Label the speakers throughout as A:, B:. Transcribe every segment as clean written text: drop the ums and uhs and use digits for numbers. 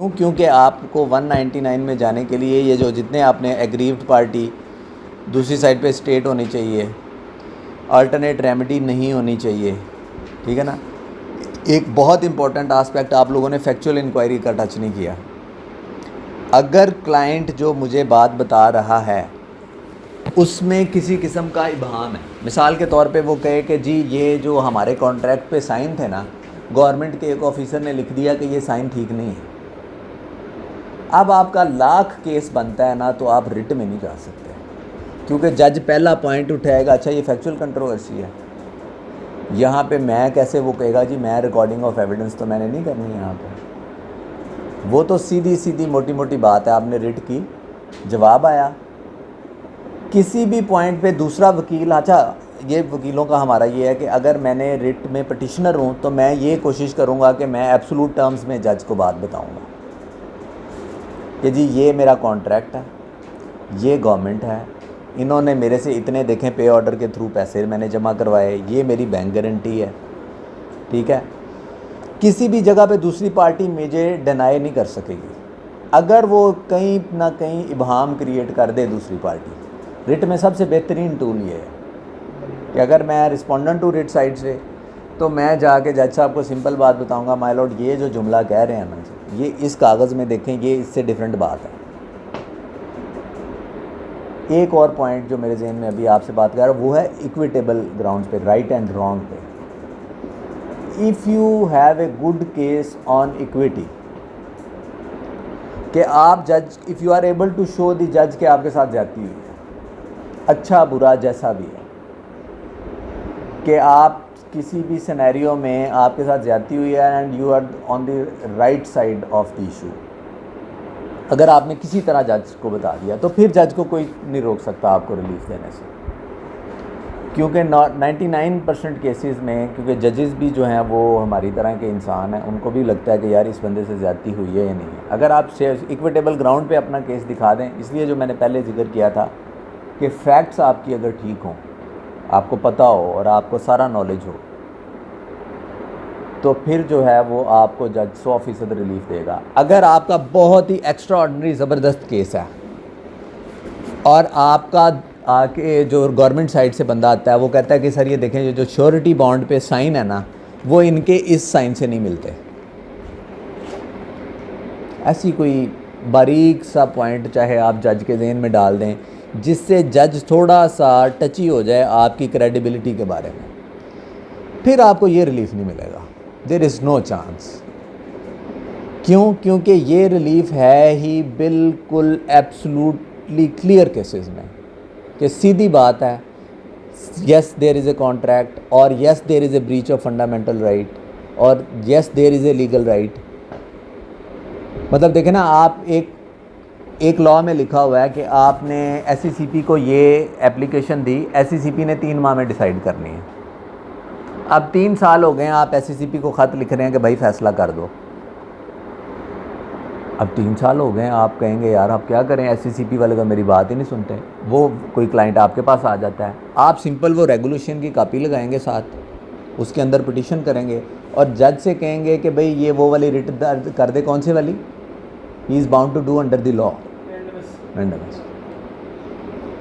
A: क्योंकि आपको 199 में जाने के लिए ये जो जितने आपने एग्रीव्ड पार्टी, दूसरी साइड पे स्टेट होनी चाहिए, अल्टरनेट रेमेडी नहीं होनी चाहिए, ठीक है ना। एक बहुत इंपॉर्टेंट आस्पेक्ट आप लोगों ने फैक्चुअल इंक्वायरी का टच नहीं किया। अगर क्लाइंट जो मुझे बात बता रहा है उसमें किसी किस्म का इबाहम है, मिसाल के तौर पे वो कहे कि जी ये जो हमारे कॉन्ट्रैक्ट पे साइन थे ना, गवर्नमेंट के एक ऑफिसर ने लिख दिया कि ये साइन ठीक नहीं है, अब आपका लाख केस बनता है ना, तो आप रिट में नहीं जा सकते, क्योंकि जज पहला पॉइंट उठाएगा, अच्छा ये फैक्चुअल कंट्रोवर्सी है, यहाँ पे मैं कैसे, वो कहेगा जी मैं रिकॉर्डिंग ऑफ एविडेंस तो मैंने नहीं करनी यहाँ पे। वो तो सीधी सीधी मोटी मोटी बात है, आपने रिट की, जवाब आया। किसी भी पॉइंट पे दूसरा वकील, अच्छा ये वकीलों का हमारा ये है कि अगर मैंने रिट में पटिशनर हूँ तो मैं ये कोशिश करूँगा कि मैं एब्सोल्यूट टर्म्स में जज को बात बताऊँगा कि जी ये मेरा कॉन्ट्रैक्ट है, ये गवर्नमेंट है, इन्होंने मेरे से इतने देखें पे ऑर्डर के थ्रू पैसे मैंने जमा करवाए, ये मेरी बैंक गारंटी है, ठीक है। किसी भी जगह पे दूसरी पार्टी मुझे डिनाई नहीं कर सकेगी। अगर वो कहीं ना कहीं इबाहम क्रिएट कर दे दूसरी पार्टी, रिट में सबसे बेहतरीन टूल ये है कि अगर मैं रिस्पोंडेंट टू रिट साइड से, तो मैं जाके जज साहब को सिंपल बात बताऊंगा, माय लॉर्ड ये जो जुमला कह रहे हैं ना जी, ये इस कागज़ में देखें, ये इससे डिफरेंट बात है। एक और पॉइंट जो मेरे जहन में अभी आपसे बात कर रहा हूँ वो है इक्विटेबल ग्राउंड्स पे, राइट एंड रॉन्ग पे। If you have a good case on equity, कि आप जज, if you are able to show the जज के आपके साथ जाती हुई है, अच्छा बुरा जैसा भी है, कि आप किसी भी सिनेरियो में आपके साथ ज़्यादती हुई है and you are on the right side of the issue, अगर आपने किसी तरह जज को बता दिया तो फिर जज को कोई नहीं रोक सकता आपको रिलीफ देने से, क्योंकि 99% केसेस में, क्योंकि जजेस भी जो हैं वो हमारी तरह के इंसान हैं, उनको भी लगता है कि यार इस बंदे से ज़्यादती हुई है या नहीं है। अगर आप इक्विटेबल ग्राउंड पे अपना केस दिखा दें, इसलिए जो मैंने पहले जिक्र किया था कि फैक्ट्स आपकी अगर ठीक हों, आपको पता हो और आपको सारा नॉलेज हो, तो फिर जो है वो आपको जज 100% रिलीफ देगा। अगर आपका बहुत ही एक्स्ट्रा ऑर्डिनरी ज़बरदस्त केस है और आपका आके जो गवर्नमेंट साइड से बंदा आता है वो कहता है कि सर ये देखें, ये जो श्योरिटी बॉन्ड पे साइन है ना, वो इनके इस साइन से नहीं मिलते, ऐसी कोई बारीक सा पॉइंट चाहे आप जज के जहन में डाल दें जिससे जज थोड़ा सा टची हो जाए आपकी क्रेडिबिलिटी के बारे में, फिर आपको ये रिलीफ नहीं मिलेगा। There is no chance. क्यों? क्योंकि ये रिलीफ है ही बिल्कुल एब्सोल्युटली क्लियर केसेस में, कि सीधी बात है, yes there is a contract, और yes there is a breach of fundamental right, और yes there is a legal right. मतलब देखें ना, आप एक लॉ में लिखा हुआ है कि आपने एससीसीपी को ये एप्लीकेशन दी, एससीसीपी ने 3 माह में डिसाइड करनी है। अब 3 साल हो गए, आप एससीसीपी को ख़त लिख रहे हैं कि भाई फ़ैसला कर दो। अब 3 साल हो गए, आप कहेंगे यार आप क्या करें, एससीसीपी वाले तो मेरी बात ही नहीं सुनते। वो कोई क्लाइंट आपके पास आ जाता है, आप सिंपल वो रेगुलेशन की कॉपी लगाएंगे साथ, उसके अंदर पिटीशन करेंगे और जज से कहेंगे कि भाई ये वो वाली रिट दर्ज कर दे, कौन से वाली, he is bound to do under the law, mandamus.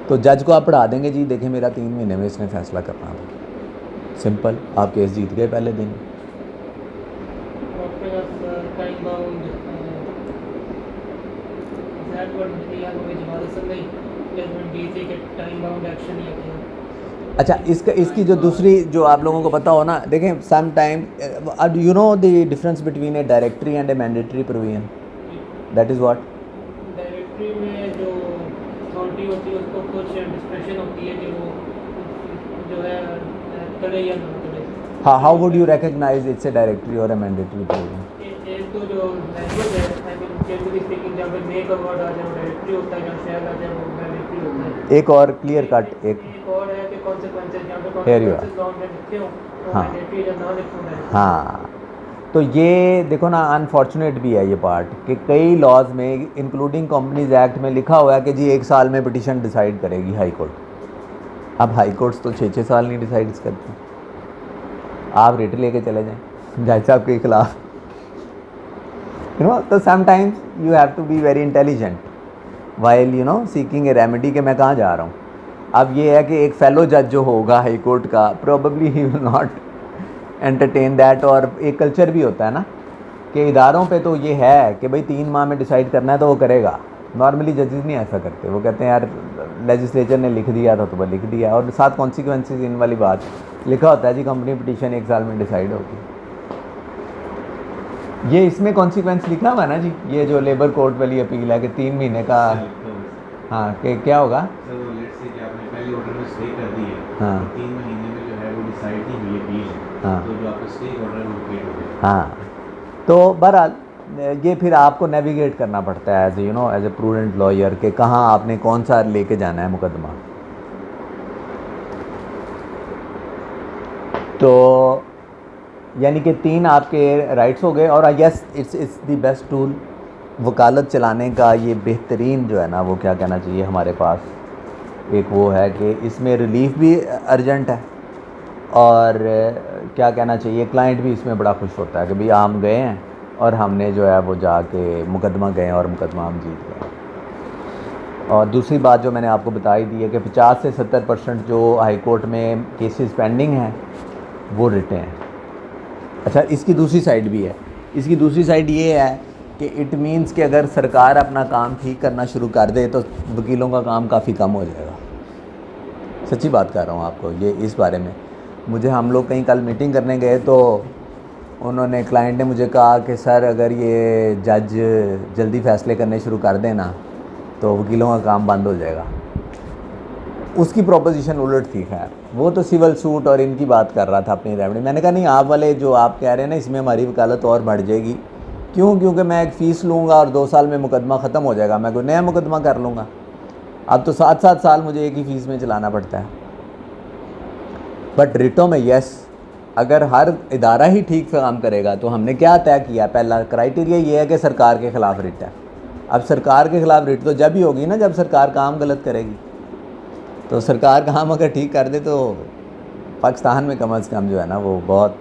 A: तो जज को आप पढ़ा देंगे, जी देखें मेरा 3 महीने में इसने फ़ैसला करना था, सिंपल, आप केस जीत गए पहले दिन। अच्छा, इसकी जो दूसरी जो आप लोगों को पता हो ना, देखें some time you know the difference between a directory and a mandatory provision, that is what.
B: Directory में जो अथॉरिटी होती है उसको कुछ डिस्क्रिप्शन होती है कि वो जो है करे या ना करे।
A: हाँ, how would you recognise it's a directory और ए मैंडेटरी प्रोविजन?
B: एक तो जो लैंग्वेज है, आई मीन जनरली स्पीकिंग, जब मेक का वर्ड आ जाए वो डायरेक्टरी होता है, जहाँ शहर आ जाए वो मैंडेटरी होता है।
A: एक और क्लियर कट,
B: एक और है कि कॉन्सिक्वेंसेस, जहाँ पे
A: Here you are.
B: Consequences law में लिखे हो तो
A: हाँ।
B: मैंडेटरी या ना लिखो है।
A: हाँ, तो ये देखो ना, अनफॉर्चुनेट भी है ये पार्ट कि कई लॉज में इंक्लूडिंग कंपनीज एक्ट में लिखा हुआ है कि जी 1 साल में पिटीशन डिसाइड करेगी हाई कोर्ट। अब हाई कोर्ट्स तो 6-6 साल नहीं डिसाइड करती। आप रिट लेके चले जाएं जज साहब के खिलाफ, यू नो, तो sometimes you have to be very intelligent while you know seeking a remedy कि मैं कहाँ जा रहा हूँ। अब ये है कि एक फेलो जज जो होगा हाई कोर्ट का, probably he will not entertain that. और एक कल्चर भी होता है ना कि इदारों पे तो ये है कि भाई 3 माह में डिसाइड करना है तो वो करेगा। नॉर्मली जजेस नहीं ऐसा करते, वो कहते हैं यार लेजिस्लेचर ने लिख दिया था तो वो लिख दिया, और साथ कॉन्सिक्वेंसेस इन वाली बात लिखा होता है जी, कंपनी पिटीशन 1 साल में डिसाइड होगी। ये इसमें कॉन्सिक्वेंस लिखा हुआ है ना जी, ये जो लेबर कोर्ट वाली अपील है कि 3 महीने का। हाँ, कि क्या होगा,
C: सर वो लेट्स से कि आपने पहले ऑर्डर में स्टे कर दी है,
A: हाँ।
C: तो 3 महीने में जो है वो डिसाइड नहीं हुई अपील,
A: हाँ।
C: तो जो आपका स्टे ऑर्डर है वो वेकेट हो गया।
A: हाँ, तो बहरहाल ये फिर आपको नेविगेट करना पड़ता है as you know as a prudent lawyer कि कहाँ आपने कौन सा लेके जाना है मुकदमा। तो यानी कि 3 आपके राइट्स हो गए। और yes, it's the best tool वकालत चलाने का। ये बेहतरीन जो है ना, वो क्या कहना चाहिए, हमारे पास एक वो है कि इसमें रिलीफ भी अर्जेंट है, और क्या कहना चाहिए, क्लाइंट भी इसमें बड़ा खुश होता है कि भाई हम गए हैं और हमने जो है वो जाके मुकदमा गए और मुकदमा हम जीत गए। और दूसरी बात जो मैंने आपको बताई दी है कि 50 से 70% जो हाई कोर्ट में केसेस पेंडिंग हैं वो रिटे हैं। अच्छा, इसकी दूसरी साइड भी है। इसकी दूसरी साइड ये है कि इट मीन्स कि अगर सरकार अपना काम ठीक करना शुरू कर दे तो वकीलों का काम काफ़ी कम हो जाएगा। सच्ची बात कर रहा हूँ आपको ये इस बारे में। मुझे, हम लोग कहीं कल मीटिंग करने गए तो उन्होंने, क्लाइंट ने मुझे कहा कि सर अगर ये जज जल्दी फ़ैसले करने शुरू कर दें ना तो वकीलों का काम बंद हो जाएगा। उसकी प्रोपोजिशन उलट थी। खैर, वो तो सिविल सूट और इनकी बात कर रहा था अपनी रेमेडी। मैंने कहा नहीं, आप वाले जो आप कह रहे हैं ना, इसमें हमारी वकालत और बढ़ जाएगी। क्यों? क्योंकि मैं एक फ़ीस लूँगा और 2 साल में मुकदमा ख़त्म हो जाएगा, मैं कोई नया मुकदमा कर लूँगा। अब तो 7-7 साल मुझे एक ही फ़ीस में चलाना पड़ता है। बट रिटों में यस, अगर हर इदारा ही ठीक से काम करेगा तो हमने क्या तय किया, पहला क्राइटेरिया ये है कि सरकार के ख़िलाफ़ रिट है। अब सरकार के ख़िलाफ़ रिट तो जब ही होगी ना जब सरकार काम गलत करेगी। तो सरकार काम अगर ठीक कर दे तो पाकिस्तान में कम से कम जो है ना वो बहुत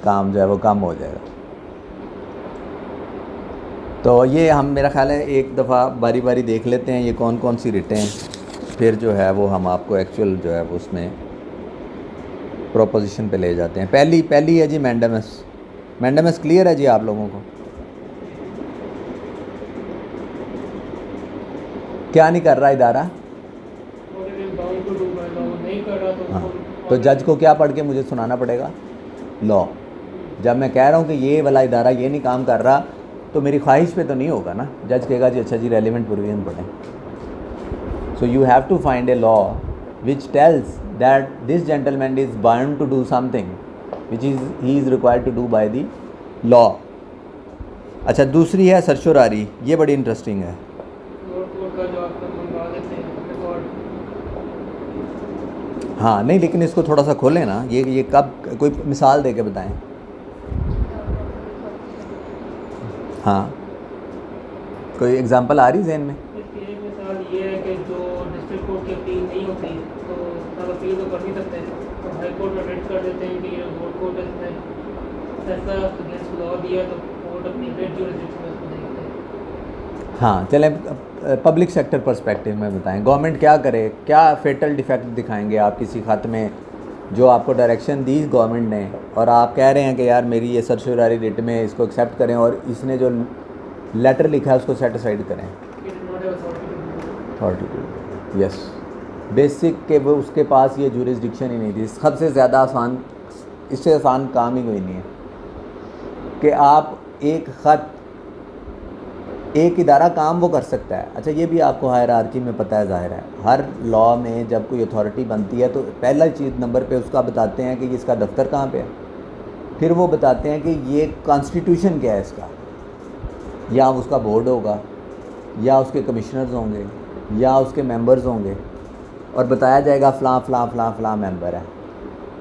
A: काम जो है वो कम हो जाएगा। तो ये हम, मेरा ख़्याल है एक दफ़ा बारी बारी देख लेते हैं ये कौन कौन सी रिटें हैं, फिर जो है वो हम आपको एक्चुअल जो है वो उसमें प्रोपोजिशन पे ले जाते हैं। पहली है जी मैंडेमस। मैंडेमस क्लियर है जी आप लोगों को? क्या नहीं कर रहा इदारा? हाँ, तो जज को क्या पढ़ के मुझे सुनाना पड़ेगा? लॉ। जब मैं कह रहा हूँ कि ये वाला इदारा ये नहीं काम कर रहा तो मेरी ख्वाहिश पे तो नहीं होगा ना। जज कहेगा जी अच्छा जी रेलिवेंट प्रोविजन पढ़ें। So you have to find a law which tells that this gentleman is bound to do something which is he is required to do by the law। अच्छा, दूसरी है सर्शोरारी। ये बड़ी इंटरेस्टिंग है। हाँ नहीं, लेकिन इसको थोड़ा सा खोलें ना, ये कब, कोई मिसाल दे के बताएं। हाँ, कोई एग्जांपल आ रही जहन में?
B: एक मिसाल ये है कि जो डिस्ट्रिक्ट कोर्ट की अपील नहीं होती तो सब अपील तो कर नहीं सकते, तो हाई कोर्ट में रेट कर देते हैं कि ये कोर्ट ने ऐसा अगेंस्ट लॉ दिया तो कोर्ट अपनी रेट ज्यूरिसडिक्शन में उसको देखते हैं।
A: हाँ चलें, पब्लिक सेक्टर पर्सपेक्टिव में बताएं गवर्नमेंट क्या करे, क्या फेटल डिफेक्ट दिखाएंगे आप किसी खत में जो आपको डायरेक्शन दी गवर्नमेंट ने और आप कह रहे हैं कि यार मेरी ये सर्शोरारी रिट में इसको एक्सेप्ट करें और इसने जो लेटर लिखा है उसको सेटिस्फाइड करें। अथॉरिटी, यस, बेसिक के वो उसके पास ये जुरिसडिक्शन ही नहीं थी। सबसे ज़्यादा आसान, इससे आसान काम ही कोई नहीं है कि आप एक ख़त, एक इदारा काम वो कर सकता है। अच्छा, ये भी आपको हायरार्की में पता है, ज़ाहिर है हर लॉ में जब कोई अथॉरिटी बनती है तो पहला चीज़ नंबर पे उसका बताते हैं कि इसका दफ्तर कहाँ पे है, फिर वो बताते हैं कि ये कॉन्स्टिट्यूशन क्या है इसका, या उसका बोर्ड होगा या उसके कमिश्नर्स होंगे या उसके मेंबर्स होंगे और बताया जाएगा फ़लाँ फ़लाँ फ़लाँ फ़लाँ मेंबर है।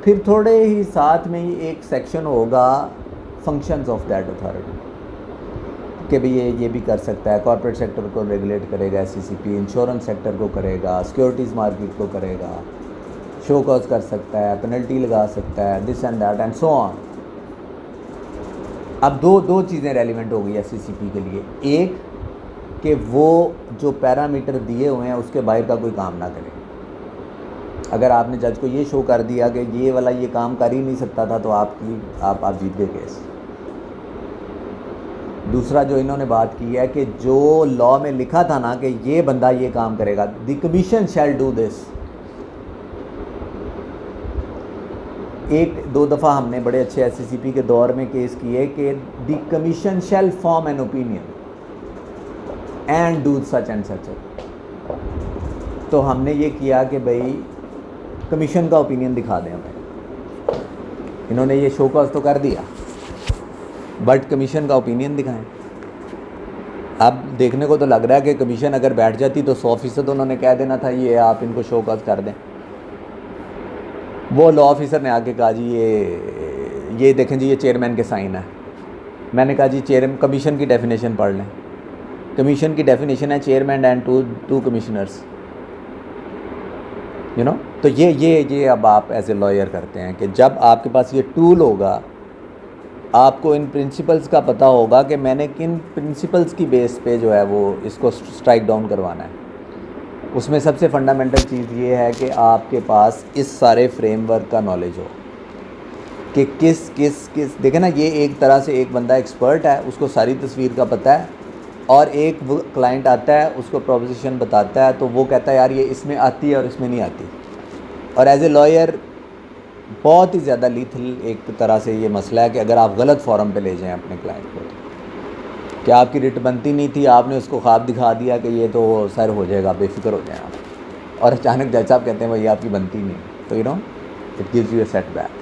A: फिर थोड़े ही साथ में ही एक सेक्शन होगा फंक्शंस ऑफ दैट अथॉरिटी कि भाई ये भी कर सकता है, कॉर्पोरेट सेक्टर को रेगुलेट करेगा, SCCP इंश्योरेंस सेक्टर को करेगा, सिक्योरिटीज़ मार्केट को करेगा, शो कॉज कर सकता है, पेनल्टी लगा सकता है, this and that and so on. अब दो चीज़ें रेलिवेंट हो गई एससीसीपी के लिए। एक कि वो जो पैरामीटर दिए हुए हैं उसके बाहर का कोई काम ना करे। अगर आपने जज को ये शो कर दिया कि ये वाला ये काम कर ही नहीं सकता था तो आप जीत गए केस। दूसरा जो इन्होंने बात की है कि जो लॉ में लिखा था ना कि ये बंदा ये काम करेगा, the commission shall do this. एक दो दफ़ा हमने बड़े अच्छे एससीसीपी के दौर में केस किए कि the commission shell form an opinion and do such and such. तो हमने ये किया कि भाई कमीशन का ओपिनियन दिखा दें हमें। इन्होंने ये शो कॉज तो कर दिया बट कमीशन का ओपिनियन दिखाएं। अब देखने को तो लग रहा है कि कमीशन अगर बैठ जाती तो 100% उन्होंने कह देना था ये आप इनको शो कॉज कर दें। वो लॉ ऑफिसर ने आके कहा जी ये देखें जी ये चेयरमैन के साइन है। मैंने कहा जी कमीशन की डेफिनेशन पढ़ लें। कमीशन की डेफिनेशन है chairman and two commissioners, you know. तो ये अब आप एज ए लॉयर करते हैं कि जब आपके पास ये टूल होगा, आपको इन प्रिंसिपल्स का पता होगा कि मैंने किन प्रिंसिपल्स की बेस पे जो है वो इसको स्ट्राइक डाउन करवाना है। उसमें सबसे फंडामेंटल चीज़ ये है कि आपके पास इस सारे फ्रेमवर्क का नॉलेज हो कि किस देखें ना, ये एक तरह से एक बंदा एक्सपर्ट है, उसको सारी तस्वीर का पता है, और एक क्लाइंट आता है उसको प्रोपोजिशन बताता है तो वो कहता है यार ये इसमें आती है और इसमें नहीं आती। और एज ए लॉयर बहुत ही ज़्यादा लीथल एक तरह से ये मसला है कि अगर आप गलत फॉर्म पे ले जाएं अपने क्लाइंट को, कि आपकी रिट बनती नहीं थी, आपने उसको ख्वाब दिखा दिया कि ये तो सर हो जाएगा, बेफिक्र हो जाए आप, और अचानक जज साहब कहते हैं भाई आपकी बनती नहीं, तो you know it gives U A setback.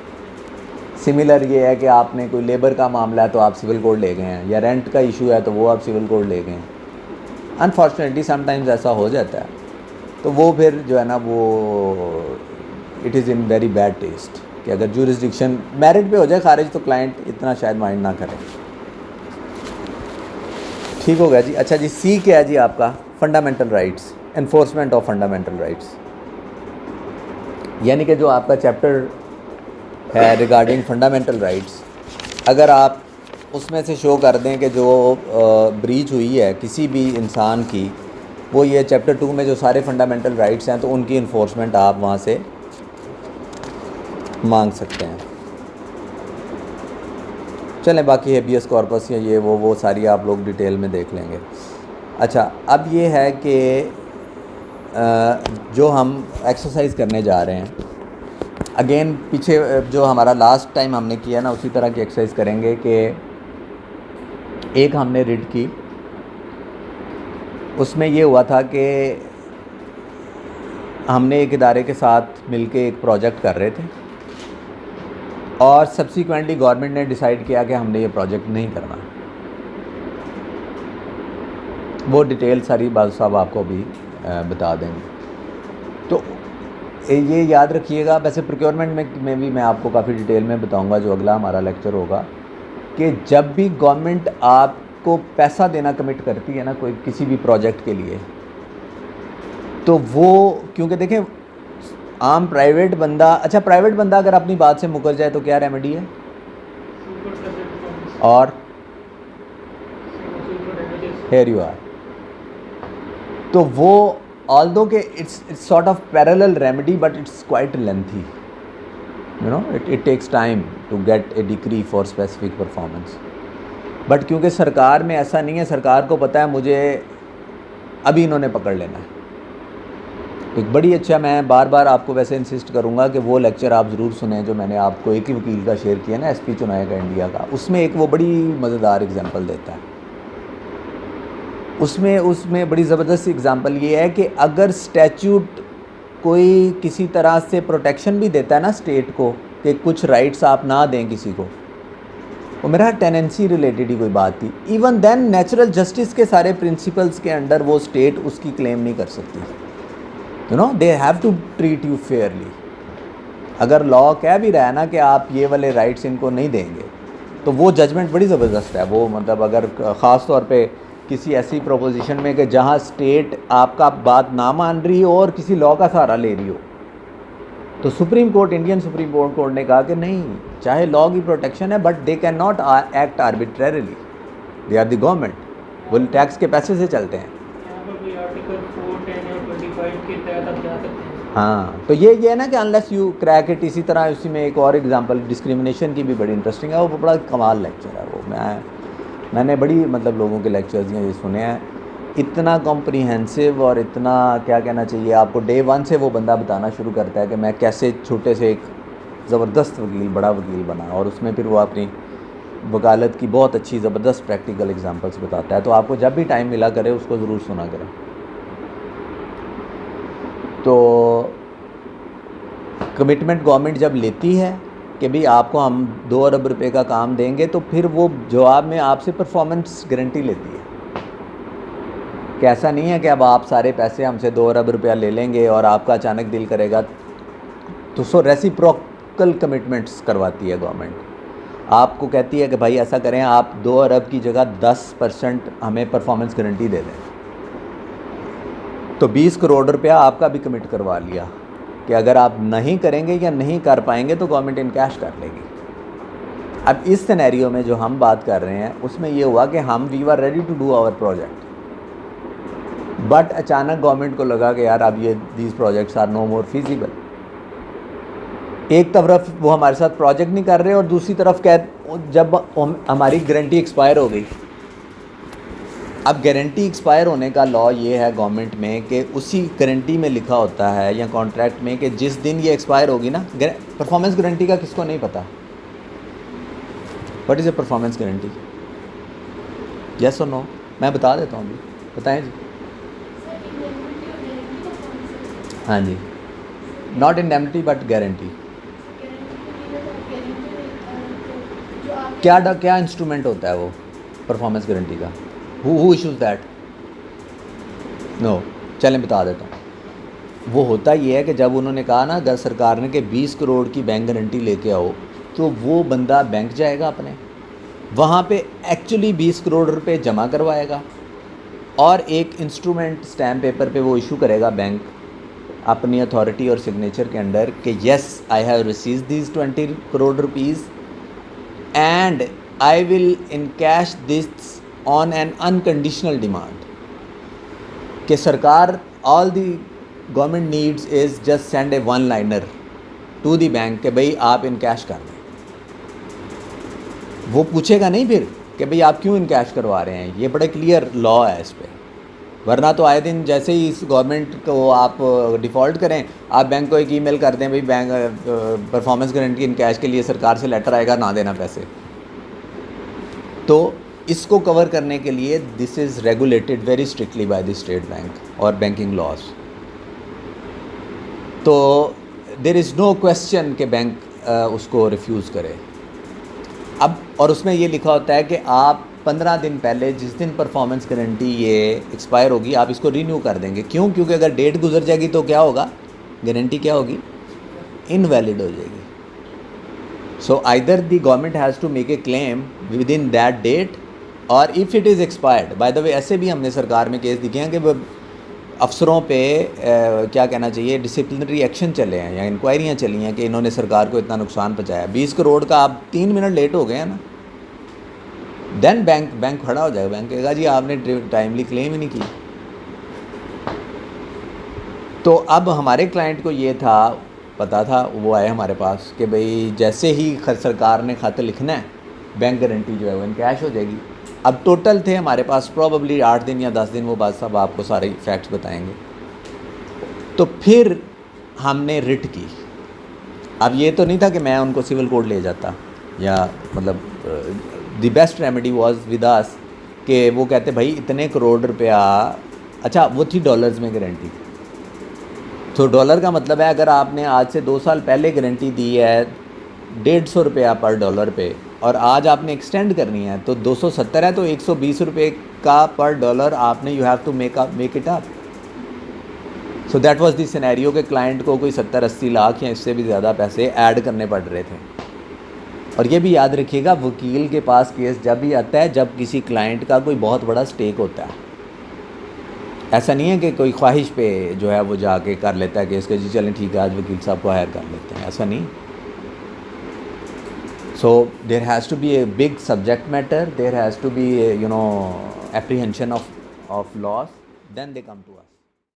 A: Similar ये है कि आपने कोई लेबर का मामला है तो आप सिविल कोड ले गए हैं, या रेंट का इशू है तो वो आप सिविल कोड ले गए हैं। अनफॉर्चुनेटली समटाइम्स ऐसा हो जाता है, तो वो फिर जो है ना वो it is in very bad taste कि अगर जुरिस्डिक्शन मेरिट पे हो जाए खारिज तो क्लाइंट इतना शायद माइंड ना करे। ठीक हो गया जी। अच्छा जी, सी क्या है जी आपका? Fundamental rights, enforcement of fundamental rights, यानी कि जो आपका चैप्टर है रिगार्डिंग फंडामेंटल राइट्स, अगर आप उसमें से शो कर दें कि जो ब्रीच हुई है किसी भी इंसान की, वो ये चैप्टर 2 में जो सारे फंडामेंटल राइट्स हैं तो उनकी इन्फोर्समेंट आप वहाँ से मांग सकते हैं। चलें, बाकी हेबियस कॉर्पस या ये वो सारी आप लोग डिटेल में देख लेंगे। अच्छा, अब ये है कि जो हम एक्सरसाइज करने जा रहे हैं, अगेन पीछे जो हमारा लास्ट टाइम हमने किया ना उसी तरह की एक्सरसाइज करेंगे कि एक हमने रीड की, उसमें ये हुआ था कि हमने एक इदारे के साथ मिलके एक प्रोजेक्ट कर रहे थे और सब्सिक्वेंटली गवर्नमेंट ने डिसाइड किया कि हमने ये प्रोजेक्ट नहीं करना। वो डिटेल सारी बात साहब आपको भी बता देंगे। तो ये याद रखिएगा, वैसे प्रोक्योरमेंट में भी मैं आपको काफ़ी डिटेल में बताऊंगा जो अगला हमारा लेक्चर होगा, कि जब भी गवर्नमेंट आपको पैसा देना कमिट करती है ना कोई किसी भी प्रोजेक्ट के लिए, तो वो क्योंकि देखें आम प्राइवेट बंदा, अच्छा प्राइवेट बंदा अगर अपनी बात से मुकर जाए तो क्या रेमेडी है? और हेयर यू आर, तो वो although के it's sort of parallel remedy but it's quite lengthy, you know, it takes time to get a decree for specific performance, but क्योंकि सरकार में ऐसा नहीं है, सरकार को पता है मुझे अभी इन्होंने पकड़ लेना है। एक बड़ी अच्छा, मैं बार बार आपको वैसे इंसिस्ट करूँगा कि वो लेक्चर आप ज़रूर सुने जो मैंने आपको एक ही वकील का शेयर किया ना, SP चुनाए का इंडिया का, उसमें एक वो बड़ी मज़ेदार एग्जाम्पल देता है। उसमें बड़ी ज़बरदस्त एग्ज़ाम्पल ये है कि अगर स्टैच्यूट कोई किसी तरह से प्रोटेक्शन भी देता है ना स्टेट को कि कुछ राइट्स आप ना दें किसी को, वो मेरा टेनेंसी रिलेटेड ही कोई बात थी, इवन देन नेचुरल जस्टिस के सारे प्रिंसिपल्स के अंडर वो स्टेट उसकी क्लेम नहीं कर सकती। You know, they have to treat you fairly. अगर लॉ कह भी रहा है ना कि आप ये वाले राइट्स इनको नहीं देंगे, तो वो जजमेंट बड़ी ज़बरदस्त है। वो मतलब अगर ख़ास तौर पे किसी ऐसी प्रोपोजिशन में कि जहाँ स्टेट आपका बात ना मान रही हो और किसी लॉ का सहारा ले रही हो, तो supreme court, Indian supreme court ने कहा कि नहीं, चाहे लॉ की प्रोटेक्शन है, but they can not act arbitrarily, they are the government, वो टैक्स के पैसे से चलते हैं।
B: यहाँ पर भी आर्टिकल 4, 10 और 25 के तहत आप जा सकते हैं।
A: हाँ, तो ये है ना कि अनलेस यू क्रैक इट। इसी तरह उसी में एक और एग्जांपल डिस्क्रिमिनेशन की भी बड़ी इंटरेस्टिंग है, वो बड़ा कमाल लेक्चर है वो। मैंने बड़ी मतलब लोगों के लेक्चर्स ये सुने हैं, इतना कॉम्प्रिहेंसिव और इतना क्या कहना चाहिए आपको, डे 1 से वो बंदा बताना शुरू करता है कि मैं कैसे छोटे से एक ज़बरदस्त वकील, बड़ा वकील बना, और उसमें फिर वो अपनी वकालत की बहुत अच्छी ज़बरदस्त प्रैक्टिकल एग्जांपल्स बताता है। तो आपको जब भी टाइम मिला करे उसको ज़रूर सुना करें। तो कमिटमेंट गवर्नमेंट जब लेती है कि भाई आपको हम 2 अरब रुपए का काम देंगे, तो फिर वो जवाब में आपसे परफॉर्मेंस गारंटी लेती है कि ऐसा नहीं है कि अब आप सारे पैसे हमसे 2 अरब रुपया ले लेंगे और आपका अचानक दिल करेगा। तो सो रेसिप्रोकल कमिटमेंट्स करवाती है गवर्नमेंट। आपको कहती है कि भाई ऐसा करें, आप 2 अरब की जगह 10% हमें परफॉर्मेंस गारंटी दे दें। तो 20 करोड़ रुपया आपका भी कमिट करवा लिया कि अगर आप नहीं करेंगे या नहीं कर पाएंगे तो गवर्नमेंट इन कैश कर लेगी। अब इस सिनेरियो में जो हम बात कर रहे हैं उसमें ये हुआ कि हम we are ready to do our project, but अचानक गवर्नमेंट को लगा कि यार अब ये these projects are no more feasible. एक तरफ वो हमारे साथ प्रोजेक्ट नहीं कर रहे और दूसरी तरफ जब हमारी गारंटी एक्सपायर हो गई। अब गारंटी एक्सपायर होने का लॉ ये है गवर्नमेंट में कि उसी गारंटी में लिखा होता है या कॉन्ट्रैक्ट में कि जिस दिन ये एक्सपायर होगी ना, परफॉर्मेंस गारंटी का किसको नहीं पता, what is a performance guarantee? Yes और नो? मैं बता देता हूँ अभी, बताएं जी। हाँ जी, नॉट इंडेमनिटी बट गारंटी। क्या इंस्ट्रूमेंट होता है वो परफॉर्मेंस गारंटी का? Who issues that? नो, चलें बता देता हूँ। वो होता ये है कि जब उन्होंने कहा ना अगर सरकार ने कि 20 करोड़ की बैंक गारंटी लेके आओ, तो वो बंदा बैंक जाएगा अपने, वहाँ पे एक्चुअली 20 करोड़ रुपए जमा करवाएगा और एक इंस्ट्रूमेंट स्टैम्प पेपर पे वो इशू करेगा बैंक अपनी अथॉरिटी और सिग्नेचर के अंडर कि yes I have received these 20 crore rupees and I will encash this on an unconditional demand. कि सरकार all the government needs is just send a one liner to the bank कि भाई आप encash कर दें। वो पूछेगा नहीं फिर कि भाई आप क्यों इनकैश करवा रहे हैं, ये बड़ा क्लियर लॉ है इस पर। वरना तो आए दिन जैसे ही इस गवर्नमेंट को आप डिफ़ॉल्ट करें, आप बैंक को एक ईमेल कर दें भाई बैंक परफॉर्मेंस गारंटी इनकैश के लिए सरकार से लेटर आएगा, ना देना पैसे। तो इसको कवर करने के लिए this is regulated very strictly by the state bank और बैंकिंग लॉज। तो देयर इज़ नो क्वेश्चन कि बैंक उसको रिफ्यूज़ करे। अब और उसमें ये लिखा होता है कि आप 15 दिन पहले जिस दिन परफॉर्मेंस गारंटी ये एक्सपायर होगी आप इसको रीन्यू कर देंगे। क्यों? क्योंकि अगर डेट गुजर जाएगी तो क्या होगा, गारंटी क्या होगी, इनवैलिड हो जाएगी। So either the government has to make a claim within that date और if it is expired. By the way ऐसे भी हमने सरकार में केस दिखे हैं कि अफसरों पे क्या कहना चाहिए डिसिप्लिनरी एक्शन चले हैं या इंक्वायरियाँ चली हैं कि इन्होंने सरकार को इतना नुकसान पहुँचाया। 20 करोड़ का आप 3 मिनट लेट हो गए हैं ना, देन बैंक खड़ा हो जाएगा। बैंक कहेगा जी आपने टाइमली क्लेम ही नहीं की। तो अब हमारे क्लाइंट को ये था, पता था, वो आए हमारे पास कि भाई जैसे ही सरकार ने खत लिखना है बैंक गारंटी जो है वो कैश हो जाएगी। अब टोटल थे हमारे पास प्रॉबली 8 दिन या 10 दिन, वो बात साहब आपको सारे फैक्ट्स बताएंगे। तो फिर हमने रिट की। अब ये तो नहीं था कि मैं उनको सिविल कोर्ट ले जाता या मतलब the best remedy was with us कि वो कहते भाई इतने करोड़ रुपया, अच्छा वो थी डॉलर्स में गारंटी। तो डॉलर का मतलब है अगर आपने आज से 2 साल पहले गारंटी दी है 150 रुपया पर डॉलर पे और आज आपने एक्सटेंड करनी है तो 270 है तो 120 रुपये का पर डॉलर आपने you have to make it up. So that was the scenario के क्लाइंट को कोई 70-80 लाख या इससे भी ज़्यादा पैसे ऐड करने पड़ रहे थे। और ये भी याद रखिएगा वकील के पास केस जब भी आता है जब किसी क्लाइंट का कोई बहुत बड़ा स्टेक होता है। ऐसा नहीं है कि कोई ख्वाहिश पे जो है वो जाके कर लेता है केस के जी चलें ठीक है आज वकील साहब को हायर कर लेते हैं, ऐसा नहीं। So there has to be a big subject matter, there has to be a, apprehension of laws, then they come to us.